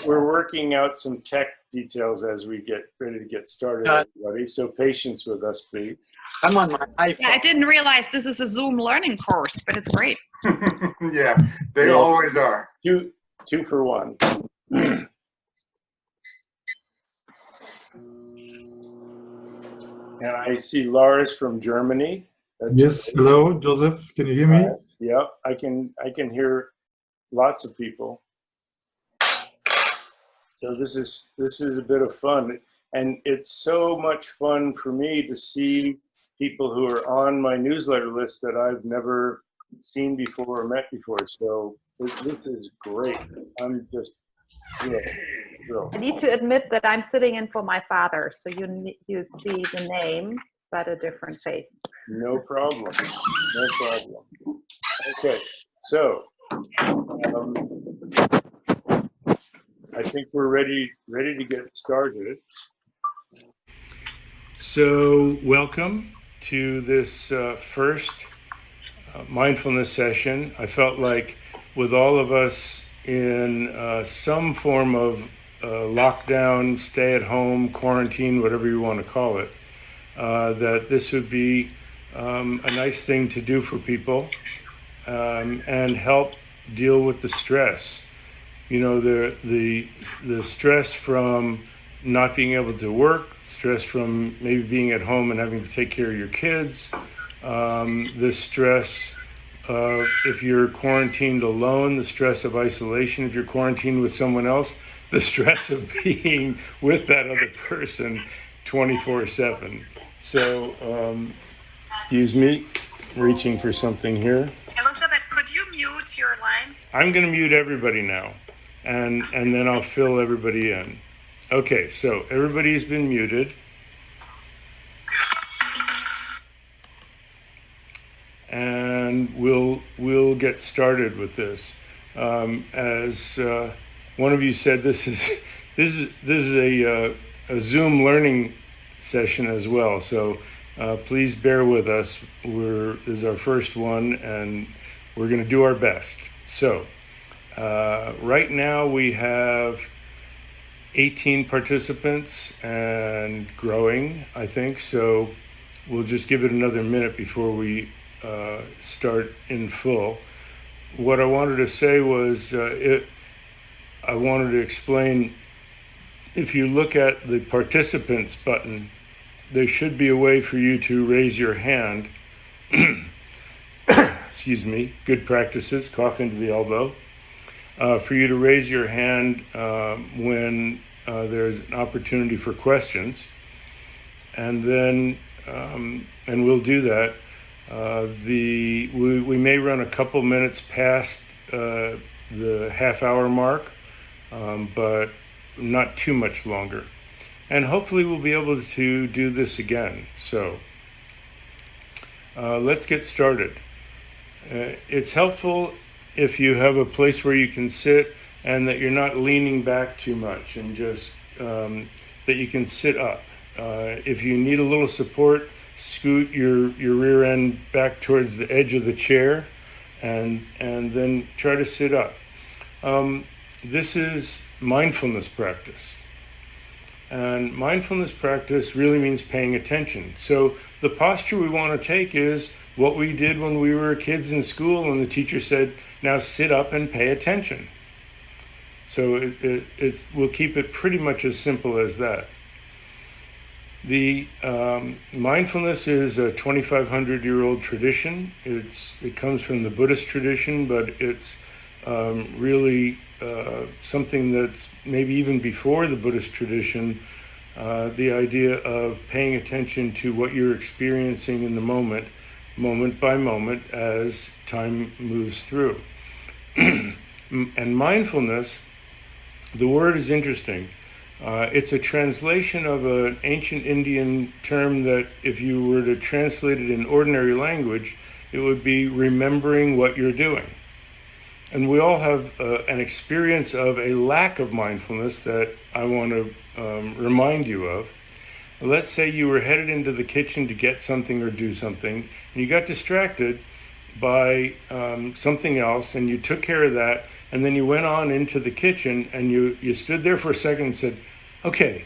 We're working out some tech details as we get ready to get started, everybody. So patience with us, please. I'm on my iPhone. Yeah, I didn't realize this is a Zoom learning course, but it's great. Yeah, they always are. Two for one. And I see Lars from Germany. Yes, hello, Joseph. Can you hear me? Yeah, I can hear lots of people. So this is a bit of fun, and it's so much fun for me to see people who are on my newsletter list that I've never seen before or met before. So this is great. I'm just thrilled. I need to admit that I'm sitting in for my father, so you see the name, but a different face. No problem. No problem. Okay, so I think we're ready to get started. So welcome to this first mindfulness session. I felt like with all of us in some form of lockdown, stay at home, quarantine, whatever you want to call it, that this would be a nice thing to do for people and help deal with the stress. You know, the stress from not being able to work, stress from maybe being at home and having to take care of your kids, the stress of if you're quarantined alone, the stress of isolation if you're quarantined with someone else, the stress of being with that other person 24/7. So, excuse me, reaching for something here. Elizabeth, could you mute your line? I'm going to mute everybody now, and then I'll fill everybody in. Okay, so everybody's been muted. And we'll get started with this. As one of you said, this is a Zoom learning session as well. So please bear with us. This is our first one, and we're going to do our best. So right now we have 18 participants and growing, I think. So we'll just give it another minute before we start in full. What I wanted to say was I wanted to explain, if you look at the participants button, there should be a way for you to raise your hand. Excuse me, good practices, cough into the elbow. For you to raise your hand when there's an opportunity for questions. And then, and we'll do that. We may run a couple minutes past the half-hour mark, but not too much longer. And hopefully we'll be able to do this again. So let's get started. It's helpful if you have a place where you can sit and that you're not leaning back too much, and just that you can sit up. If you need a little support, scoot your rear end back towards the edge of the chair and then try to sit up. This is mindfulness practice. And mindfulness practice really means paying attention. So the posture we want to take is what we did when we were kids in school and the teacher said, now sit up and pay attention. So we'll keep it pretty much as simple as that. The mindfulness is a 2,500-year-old tradition. It comes from the Buddhist tradition, but it's really something that's maybe even before the Buddhist tradition. The idea of paying attention to what you're experiencing in the moment by moment, as time moves through. And mindfulness, the word is interesting. It's a translation of an ancient Indian term that if you were to translate it in ordinary language, it would be remembering what you're doing. And we all have an experience of a lack of mindfulness that I want to remind you of. Let's say you were headed into the kitchen to get something or do something, and you got distracted by something else, and you took care of that, and then you went on into the kitchen, and you stood there for a second and said, okay,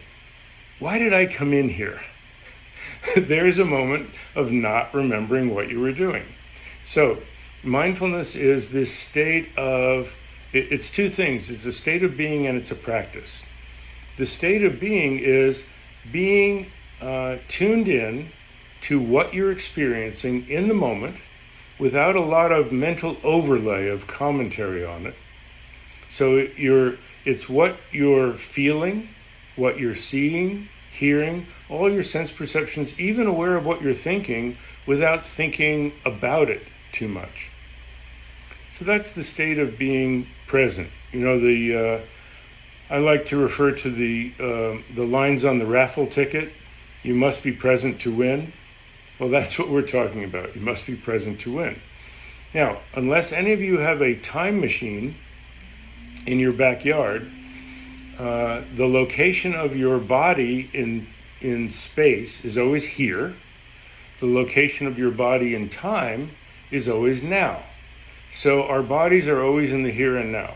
why did I come in here? There's a moment of not remembering what you were doing. So mindfulness is this state of, it's two things. It's a state of being and it's a practice. The state of being is being tuned in to what you're experiencing in the moment without a lot of mental overlay of commentary on it. So it's what you're feeling, what you're seeing, hearing, all your sense perceptions, even aware of what you're thinking without thinking about it too much. So that's the state of being present. You know, I like to refer to the lines on the raffle ticket. You must be present to win. Well, that's what we're talking about. You must be present to win. Now, unless any of you have a time machine in your backyard, the location of your body in space is always here. The location of your body in time is always now. So our bodies are always in the here and now.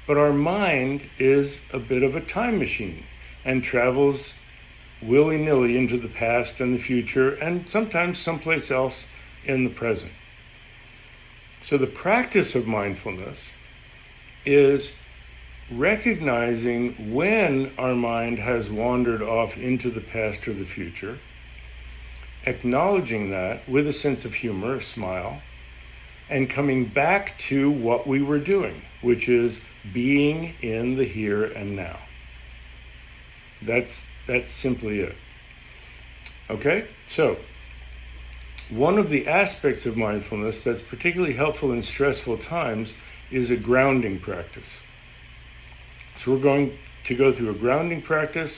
But our mind is a bit of a time machine and travels willy-nilly into the past and the future, and sometimes someplace else in the present. So the practice of mindfulness is recognizing when our mind has wandered off into the past or the future, acknowledging that with a sense of humor, a smile, and coming back to what we were doing, which is being in the here and now. That's simply it. Okay? So, one of the aspects of mindfulness that's particularly helpful in stressful times is a grounding practice. So we're going to go through a grounding practice,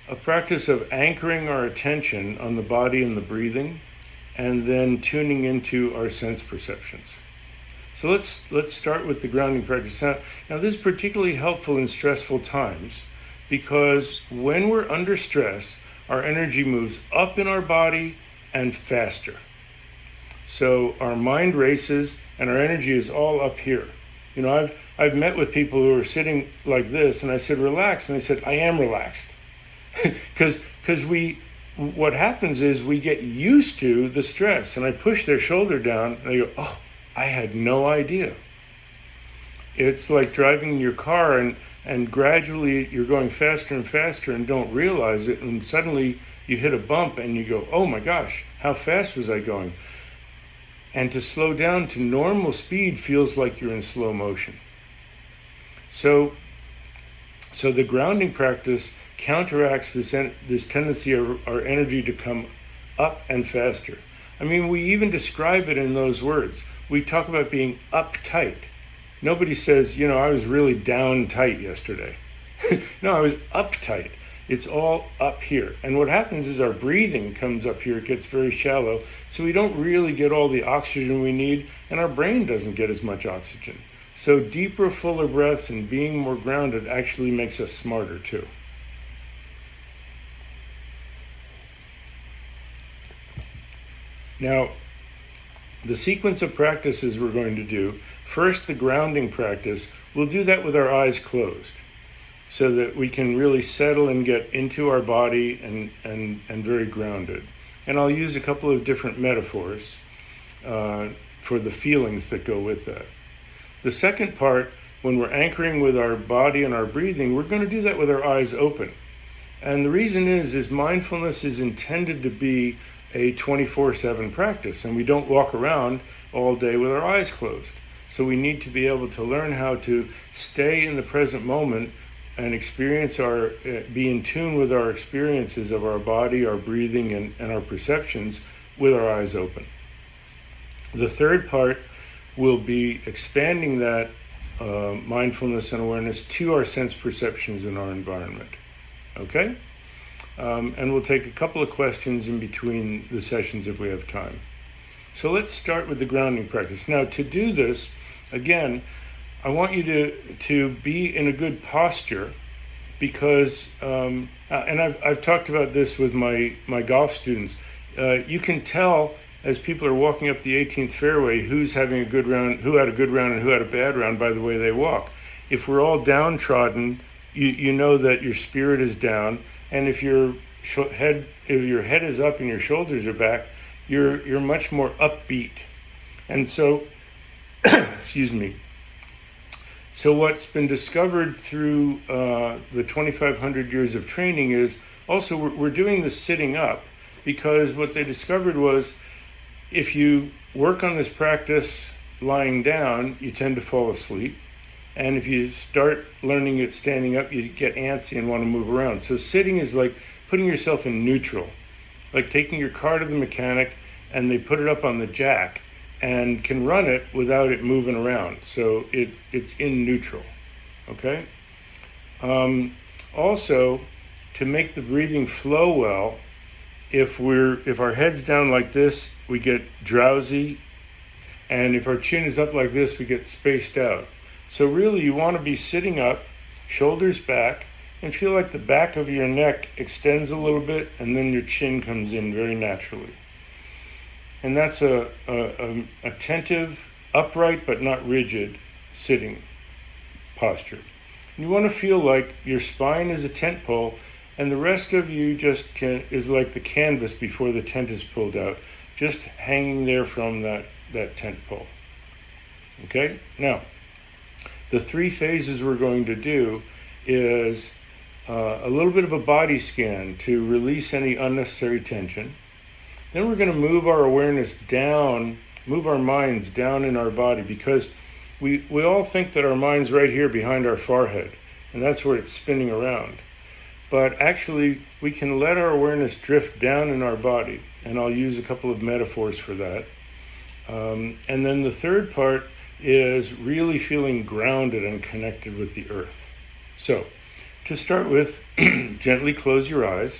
a practice of anchoring our attention on the body and the breathing, and then tuning into our sense perceptions. So let's start with the grounding practice. Now this is particularly helpful in stressful times because when we're under stress, our energy moves up in our body and faster. So our mind races and our energy is all up here. You know, I've met with people who are sitting like this, and I said, relax, and they said, I am relaxed. Because what happens is we get used to the stress, and I push their shoulder down, and they go, oh, I had no idea. It's like driving your car, and gradually you're going faster and faster and don't realize it, and suddenly you hit a bump and you go, oh my gosh, how fast was I going? And to slow down to normal speed feels like you're in slow motion. So the grounding practice counteracts this tendency of our energy to come up and faster. I mean, we even describe it in those words. We talk about being uptight. Nobody says, you know, I was really down tight yesterday. No, I was uptight. It's all up here. And what happens is our breathing comes up here, it gets very shallow, so we don't really get all the oxygen we need, and our brain doesn't get as much oxygen. So deeper, fuller breaths and being more grounded actually makes us smarter too. Now, the sequence of practices we're going to do, first the grounding practice, we'll do that with our eyes closed so that we can really settle and get into our body and very grounded. And I'll use a couple of different metaphors for the feelings that go with that. The second part, when we're anchoring with our body and our breathing, we're going to do that with our eyes open. And the reason is mindfulness is intended to be a 24/7 practice, and we don't walk around all day with our eyes closed. So we need to be able to learn how to stay in the present moment and experience be in tune with our experiences of our body, our breathing, and our perceptions with our eyes open. The third part will be expanding that mindfulness and awareness to our sense perceptions in our environment. Okay? And we'll take a couple of questions in between the sessions if we have time. So let's start with the grounding practice. Now, to do this, again, I want you to be in a good posture because, and I've talked about this with my golf students, you can tell as people are walking up the 18th fairway, who's having a good round, who had a good round and who had a bad round by the way they walk. If we're all downtrodden, you know that your spirit is down, and if your head is up and your shoulders are back, you're much more upbeat. And so, excuse me. So what's been discovered through the 2,500 years of training is also we're doing the sitting up, because what they discovered was if you work on this practice lying down, you tend to fall asleep. And if you start learning it standing up, you get antsy and want to move around. So sitting is like putting yourself in neutral, like taking your car to the mechanic and they put it up on the jack and can run it without it moving around. So it's in neutral, okay? Also, to make the breathing flow well, if our head's down like this, we get drowsy, and if our chin is up like this, we get spaced out. So really, you want to be sitting up, shoulders back, and feel like the back of your neck extends a little bit, and then your chin comes in very naturally. And that's a attentive, upright but not rigid sitting posture. And you want to feel like your spine is a tent pole, and the rest of you is like the canvas before the tent is pulled out, just hanging there from that tent pole. Okay? Now, the 3 phases we're going to do is a little bit of a body scan to release any unnecessary tension. Then we're going to move our awareness down, move our minds down in our body, because we all think that our mind's right here behind our forehead, and that's where it's spinning around. But actually, we can let our awareness drift down in our body, and I'll use a couple of metaphors for that. And then the third part is really feeling grounded and connected with the earth. So, to start with, gently close your eyes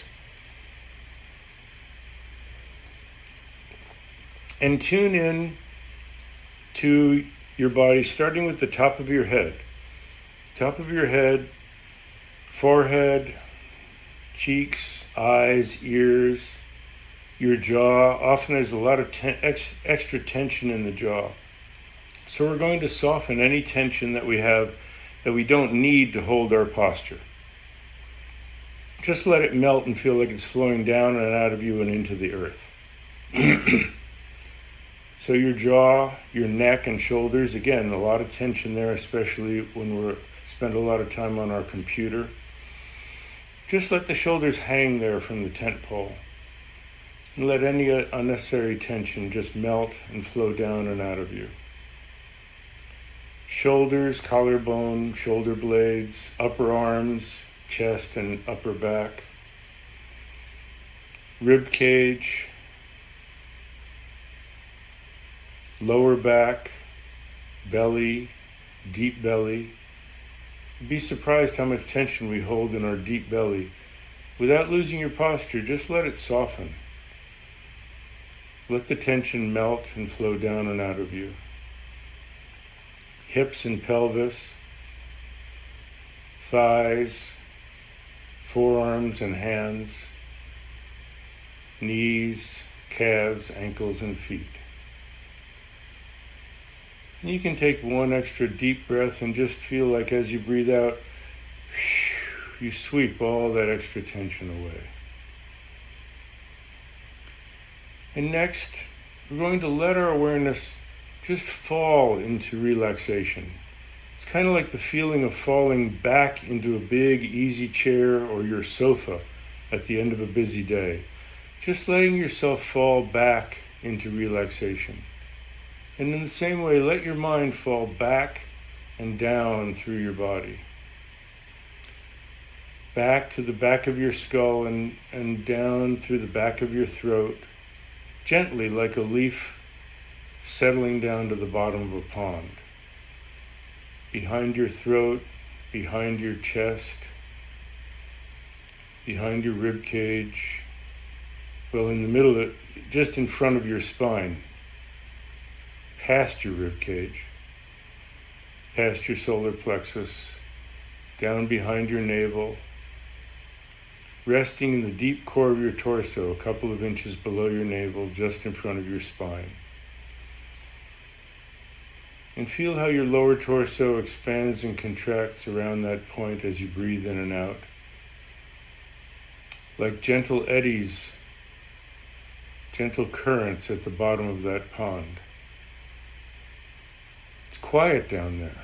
and tune in to your body, starting with the top of your head. Top of your head, forehead, cheeks, eyes, ears, your jaw. Often there's a lot of extra tension in the jaw. So we're going to soften any tension that we have that we don't need to hold our posture. Just let it melt and feel like it's flowing down and out of you and into the earth. So your jaw, your neck and shoulders, again, a lot of tension there, especially when we spend a lot of time on our computer. Just let the shoulders hang there from the tent pole. And let any unnecessary tension just melt and flow down and out of you. Shoulders, collarbone, shoulder blades, upper arms, chest and upper back. Rib cage, lower back, belly, deep belly. You'd be surprised how much tension we hold in our deep belly. Without losing your posture, just let it soften. Let the tension melt and flow down and out of you. Hips and pelvis, thighs, forearms and hands, knees, calves, ankles, and feet. And you can take one extra deep breath and just feel like as you breathe out, you sweep all that extra tension away. And next, we're going to let our awareness just fall into relaxation. It's kind of like the feeling of falling back into a big, easy chair or your sofa at the end of a busy day. Just letting yourself fall back into relaxation. And in the same way, let your mind fall back and down through your body. Back to the back of your skull and down through the back of your throat, gently like a leaf settling down to the bottom of a pond. Behind your throat, behind your chest, behind your rib cage, well, in the middle of it, just in front of your spine, past your rib cage, past your solar plexus, down behind your navel, resting in the deep core of your torso, a couple of inches below your navel, just in front of your spine. And feel how your lower torso expands and contracts around that point as you breathe in and out, like gentle eddies, gentle currents at the bottom of that pond. It's quiet down there.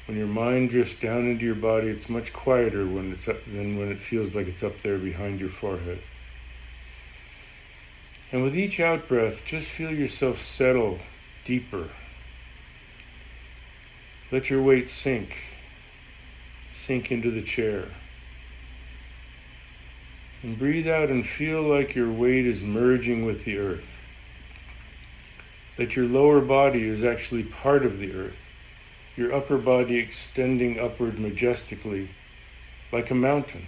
When your mind drifts down into your body, it's much quieter than when it feels like it's up there behind your forehead. And with each out-breath, just feel yourself settle deeper. Let your weight sink into the chair. And breathe out and feel like your weight is merging with the earth. That your lower body is actually part of the earth. Your upper body extending upward majestically, like a mountain.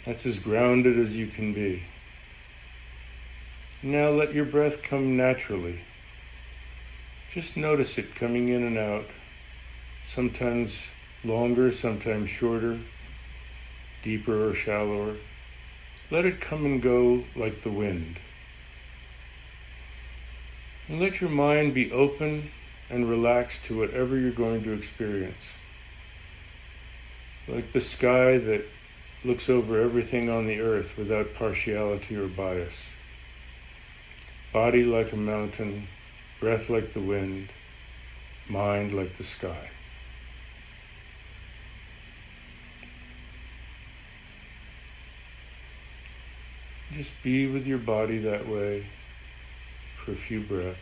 That's as grounded as you can be. Now let your breath come naturally. Just notice it coming in and out, sometimes longer, sometimes shorter, deeper or shallower. Let it come and go like the wind. And let your mind be open and relaxed to whatever you're going to experience. Like the sky that looks over everything on the earth without partiality or bias. Body like a mountain, breath like the wind, mind like the sky. Just be with your body that way for a few breaths.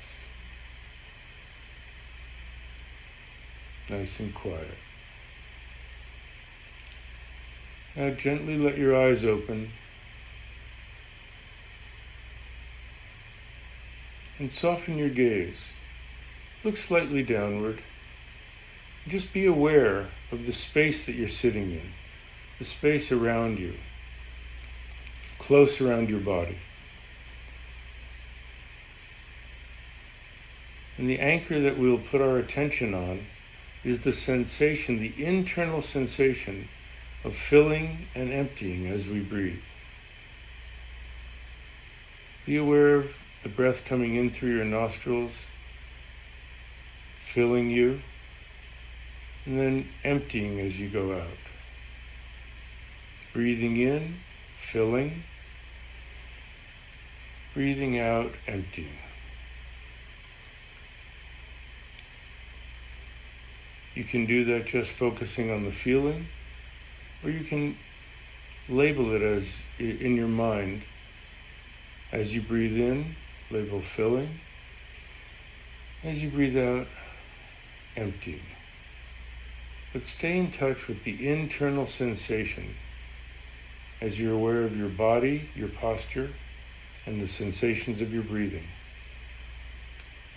Nice and quiet. Now gently let your eyes open and soften your gaze. Look slightly downward. Just be aware of the space that you're sitting in, the space around you, close around your body. And the anchor that we'll put our attention on is the sensation, the internal sensation of filling and emptying as we breathe. Be aware of the breath coming in through your nostrils, filling you, and then emptying as you go out. Breathing in, filling, breathing out, emptying. You can do that just focusing on the feeling, or you can label it as in your mind. As you breathe in, label filling. As you breathe out, emptying. But stay in touch with the internal sensation as you're aware of your body, your posture, and the sensations of your breathing.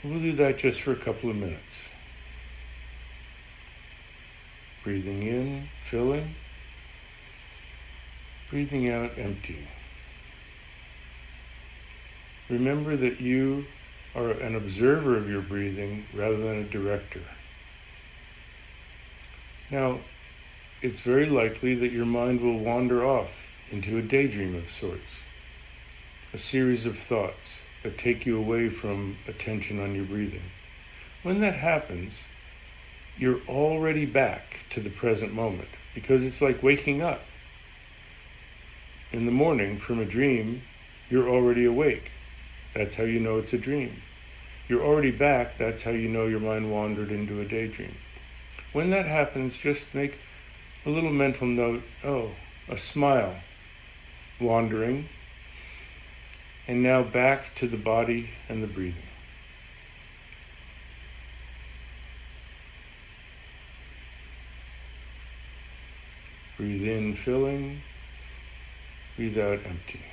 We'll do that just for a couple of minutes. Breathing in, filling. Breathing out, emptying. Remember that you are an observer of your breathing rather than a director. Now, it's very likely that your mind will wander off into a daydream of sorts, a series of thoughts that take you away from attention on your breathing. When that happens, you're already back to the present moment, because it's like waking up. In the morning from a dream, you're already awake. That's how you know it's a dream. You're already back, that's how you know your mind wandered into a daydream. When that happens, just make a little mental note, a smile, wandering, and now back to the body and the breathing. Breathe in, filling, breathe out, emptying.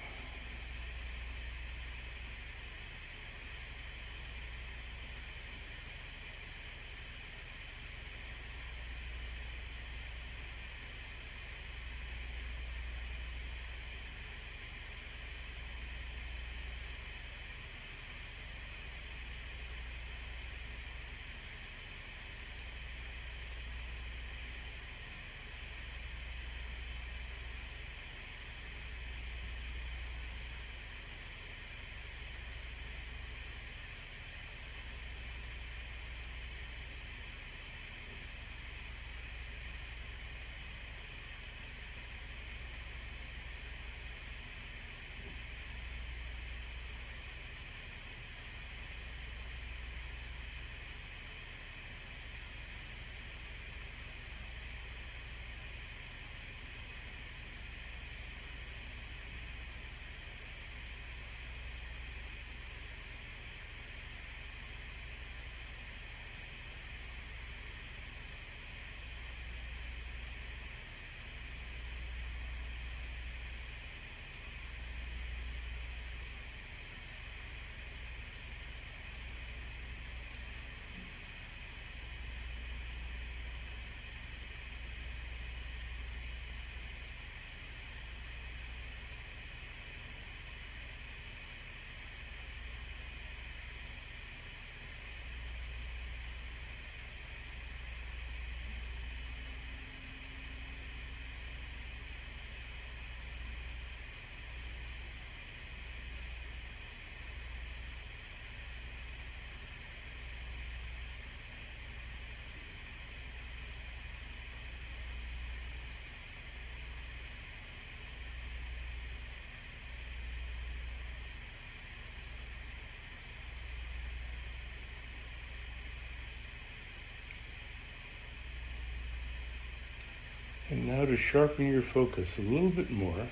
And now to sharpen your focus a little bit more,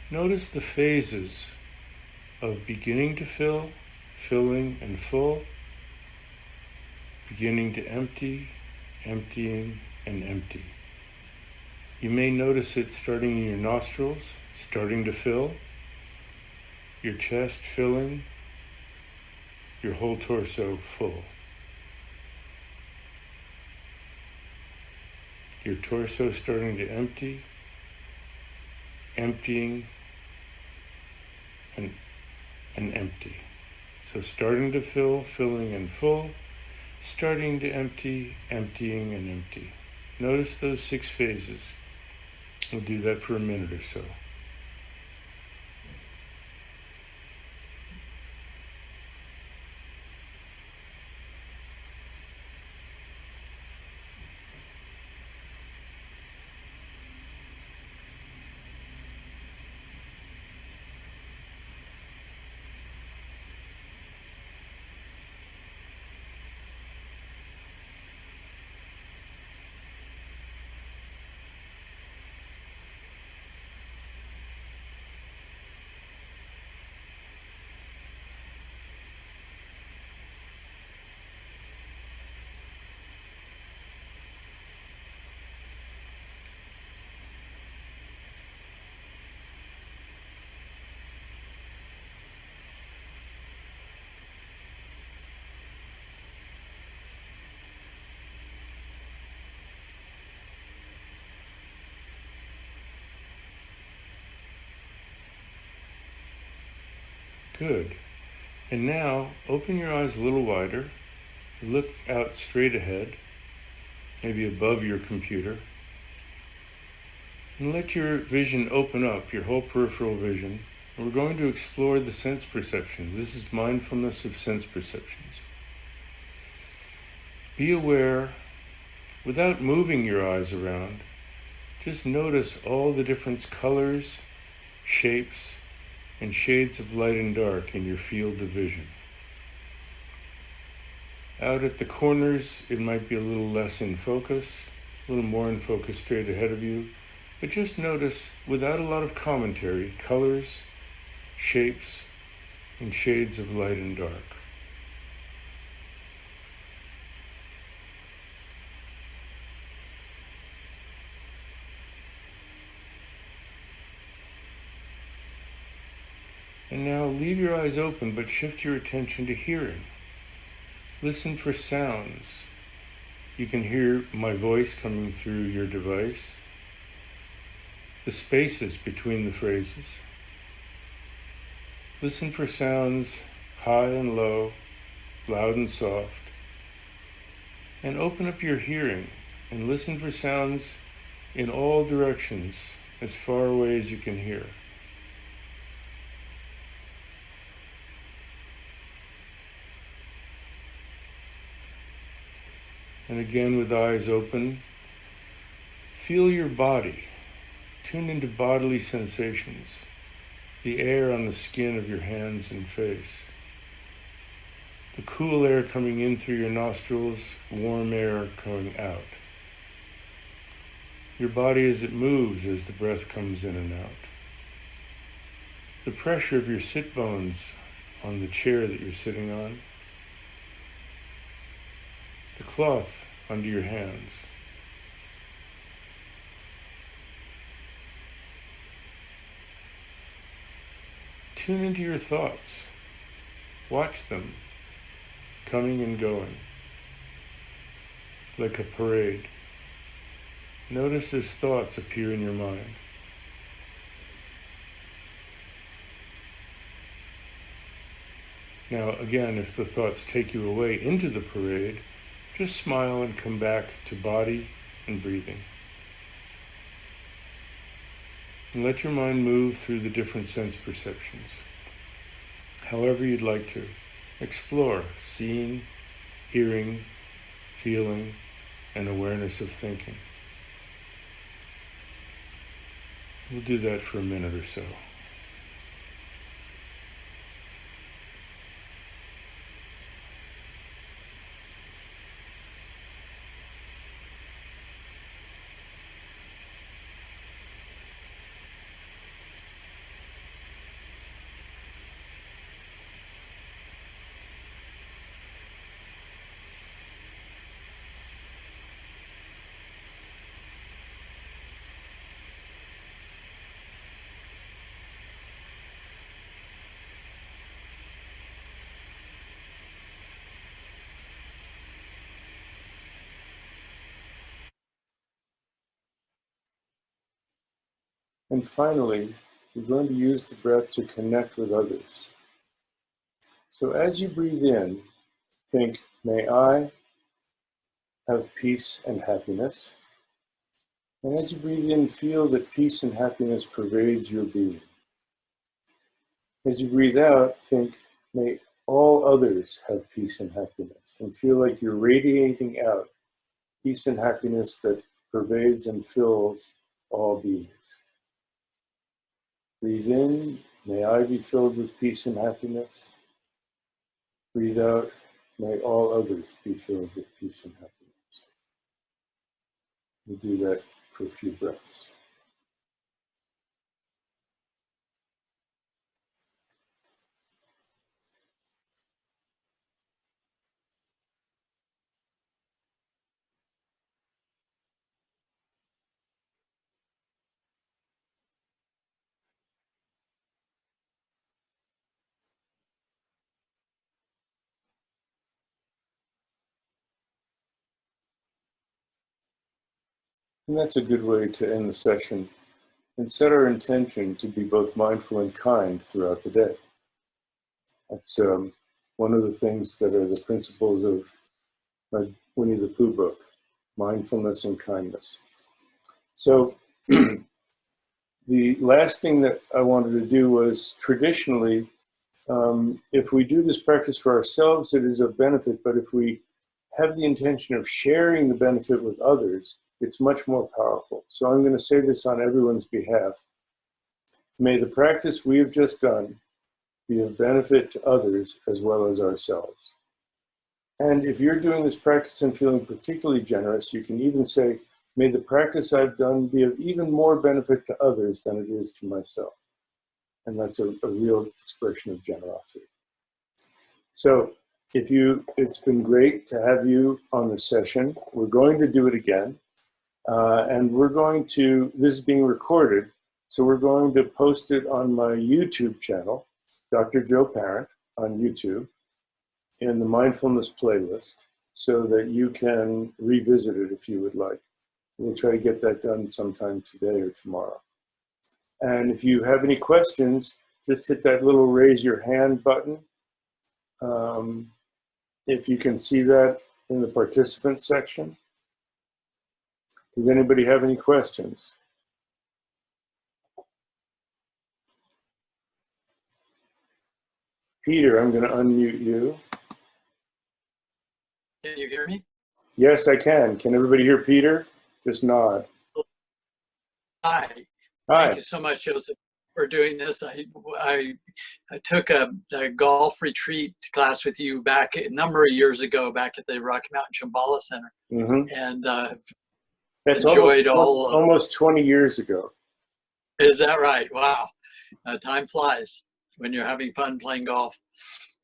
notice the phases of beginning to fill, filling and full, beginning to empty, emptying and empty. You may notice it starting in your nostrils, starting to fill, your chest filling, your whole torso full. Your torso starting to empty, emptying, and empty. So starting to fill, filling and full, starting to empty, emptying and empty. Notice those 6 phases. We'll do that for a minute or so. Good. And now open your eyes a little wider. Look out straight ahead, maybe above your computer. And let your vision open up, your whole peripheral vision. And we're going to explore the sense perceptions. This is mindfulness of sense perceptions. Be aware, without moving your eyes around, just notice all the different colors, shapes, and shades of light and dark in your field of vision. Out at the corners, it might be a little less in focus, a little more in focus straight ahead of you, but just notice, without a lot of commentary, colors, shapes, and shades of light and dark. And now leave your eyes open, but shift your attention to hearing. Listen for sounds. You can hear my voice coming through your device, the spaces between the phrases. Listen for sounds high and low, loud and soft, and open up your hearing and listen for sounds in all directions, as far away as you can hear. And again, with eyes open, feel your body. Tune into bodily sensations, the air on the skin of your hands and face, the cool air coming in through your nostrils, warm air coming out. Your body as it moves as the breath comes in and out. The pressure of your sit bones on the chair that you're sitting on. The cloth under your hands. Tune into your thoughts. Watch them coming and going like a parade. Notice as thoughts appear in your mind. Now again, if the thoughts take you away into the parade, just smile and come back to body and breathing. And let your mind move through the different sense perceptions. However you'd like to. Explore seeing, hearing, feeling, and awareness of thinking. We'll do that for a minute or so. And finally, you're going to use the breath to connect with others. So as you breathe in, think, may I have peace and happiness. And as you breathe in, feel that peace and happiness pervades your being. As you breathe out, think, may all others have peace and happiness. And feel like you're radiating out peace and happiness that pervades and fills all beings. Breathe in, may I be filled with peace and happiness. Breathe out, may all others be filled with peace and happiness. We'll do that for a few breaths. And that's a good way to end the session and set our intention to be both mindful and kind throughout the day. That's one of the things that are the principles of my Winnie the Pooh book, mindfulness and kindness. So the last thing that I wanted to do was traditionally, if we do this practice for ourselves, it is of benefit, but if we have the intention of sharing the benefit with others, it's much more powerful. So I'm going to say this on everyone's behalf. May the practice we have just done be of benefit to others as well as ourselves. And if you're doing this practice and feeling particularly generous, you can even say, may the practice I've done be of even more benefit to others than it is to myself. And that's a real expression of generosity. So it's been great to have you on this session. We're going to do it again. And this is being recorded, so we're going to post it on my YouTube channel, Dr. Joe Parent on YouTube, in the mindfulness playlist, so that you can revisit it if you would like. We'll try to get that done sometime today or tomorrow. And if you have any questions, just hit that little raise your hand button. If you can see that in the participant section. Does anybody have any questions? Peter, I'm going to unmute you. Can you hear me? Yes, I can. Can everybody hear Peter? Just nod. Hi. Hi. Thank you so much, Joseph, for doing this. I took a golf retreat class with you back a number of years ago, back at the Rocky Mountain Shambhala Center. Mm-hmm. And That's enjoyed almost 20 years ago. Is that right? Wow. Time flies when you're having fun playing golf.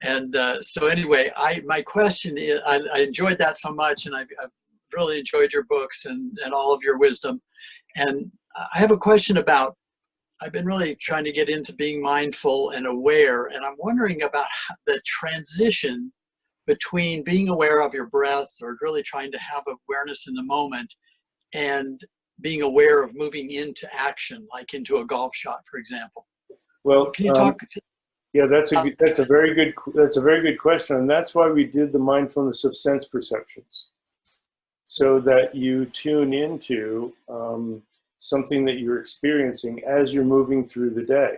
And so anyway, my question is, I enjoyed that so much, and I've really enjoyed your books and all of your wisdom. And I have a question about, I've been really trying to get into being mindful and aware, and I'm wondering about the transition between being aware of your breath, or really trying to have awareness in the moment, and being aware of moving into action, like into a golf shot, for example. Well, can you talk? Yeah, that's a very good question, and that's why we did the mindfulness of sense perceptions, so that you tune into something that you're experiencing as you're moving through the day.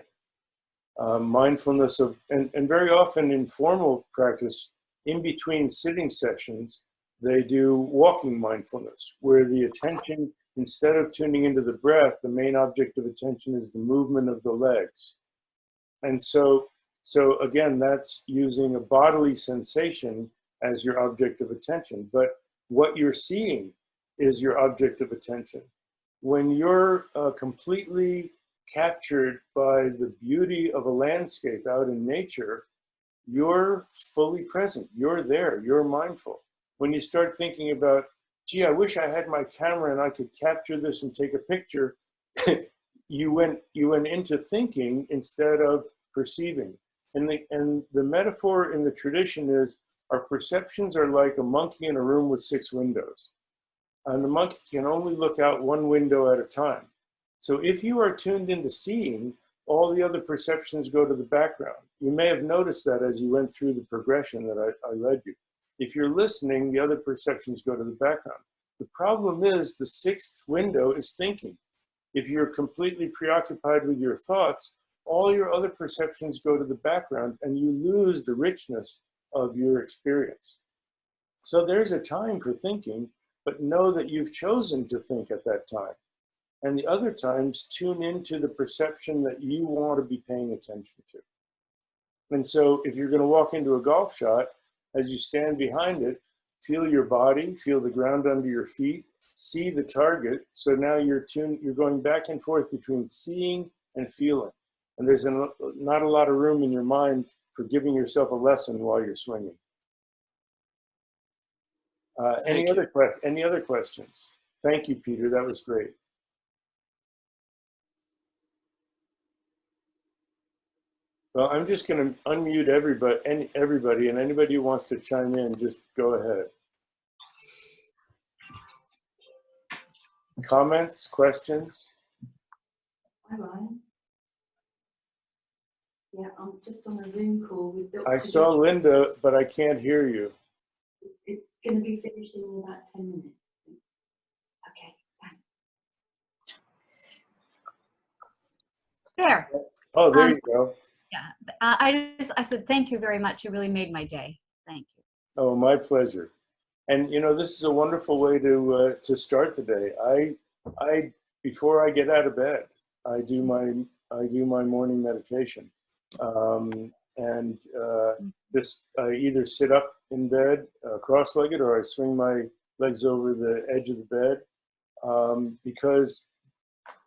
Mindfulness of, and very often in formal practice, in between sitting sessions, they do walking mindfulness, where the attention, instead of tuning into the breath, the main object of attention is the movement of the legs. And so again, that's using a bodily sensation as your object of attention. But what you're seeing is your object of attention. When you're completely captured by the beauty of a landscape out in nature, you're fully present. You're there. You're mindful. When you start thinking about, gee, I wish I had my camera and I could capture this and take a picture, you went into thinking instead of perceiving. And the metaphor in the tradition is, our perceptions are like a monkey in a room with 6 windows. And the monkey can only look out one window at a time. So if you are tuned into seeing, all the other perceptions go to the background. You may have noticed that as you went through the progression that I led you. If you're listening, the other perceptions go to the background. The problem is the sixth window is thinking. If you're completely preoccupied with your thoughts, all your other perceptions go to the background and you lose the richness of your experience. So there's a time for thinking, but know that you've chosen to think at that time. And the other times, tune into the perception that you want to be paying attention to. And so if you're going to walk into a golf shot, as you stand behind it, feel your body, feel the ground under your feet, see the target. So now you're going back and forth between seeing and feeling. And there's not a lot of room in your mind for giving yourself a lesson while you're swinging. Any other questions? Thank you, Peter. That was great. Well, I'm just going to unmute everybody, and anybody who wants to chime in, just go ahead. Comments, questions? Hi, Ryan. Yeah, I'm just on a Zoom call with Dr. I saw Linda, but I can't hear you. It's going to be finishing in about 10 minutes. Okay, thanks. There. Oh, there you go. Yeah, I said thank you very much. You really made my day. Thank you. Oh, my pleasure. And you know, this is a wonderful way to start the day. I before I get out of bed, I do my morning meditation, and I either sit up in bed cross-legged, or I swing my legs over the edge of the bed, because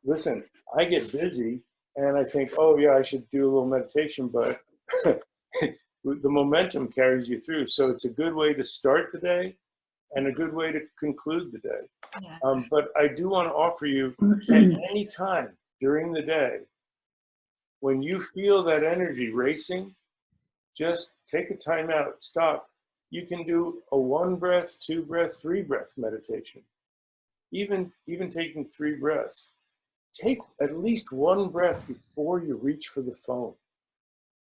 listen, I get busy. And I think, oh yeah, I should do a little meditation, but the momentum carries you through. So it's a good way to start the day and a good way to conclude the day. Yeah. But I do want to offer you at any time during the day, when you feel that energy racing, just take a time out, stop. You can do a 1 breath, 2 breath, 3 breath meditation. Even taking 3 breaths. Take at least 1 breath before you reach for the phone.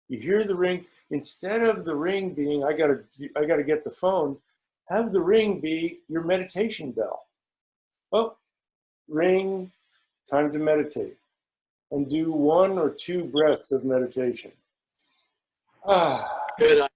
You hear the ring. Instead of the ring being, I gotta get the phone, have the ring be your meditation bell. Oh, ring, time to meditate. And do 1 or 2 breaths of meditation. Good.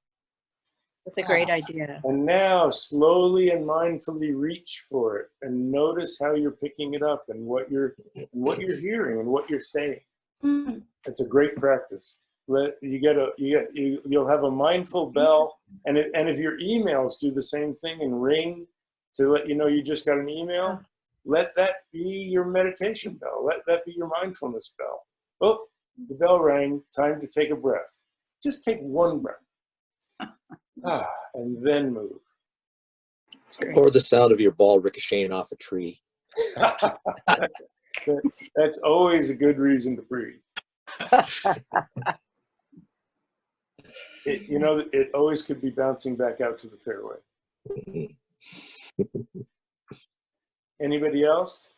That's a great idea. And now slowly and mindfully reach for it and notice how you're picking it up and what you're hearing and what you're saying. It's a great practice. You'll have a mindful bell, and if your emails do the same thing and ring to let you know you just got an email, let that be your meditation bell. Let that be your mindfulness bell. Oh, the bell rang. Time to take a breath. Just take 1 breath. And then move. Or the sound of your ball ricocheting off a tree. That's always a good reason to breathe. It always could be bouncing back out to the fairway. Anybody else?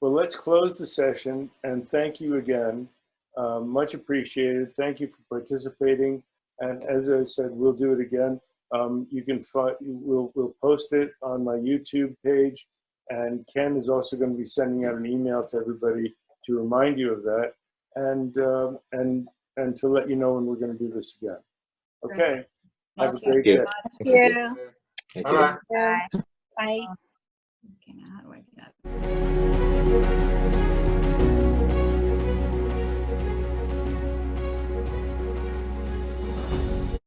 Well, let's close the session, and thank you again. Much appreciated. Thank you for participating. And as I said, we'll do it again. You can we'll post it on my YouTube page, and Ken is also going to be sending out an email to everybody to remind you of that, and to let you know when we're going to do this again. Okay. Have a great day. Thank you. Thank Bye-bye. you. Bye. Okay, now how do I get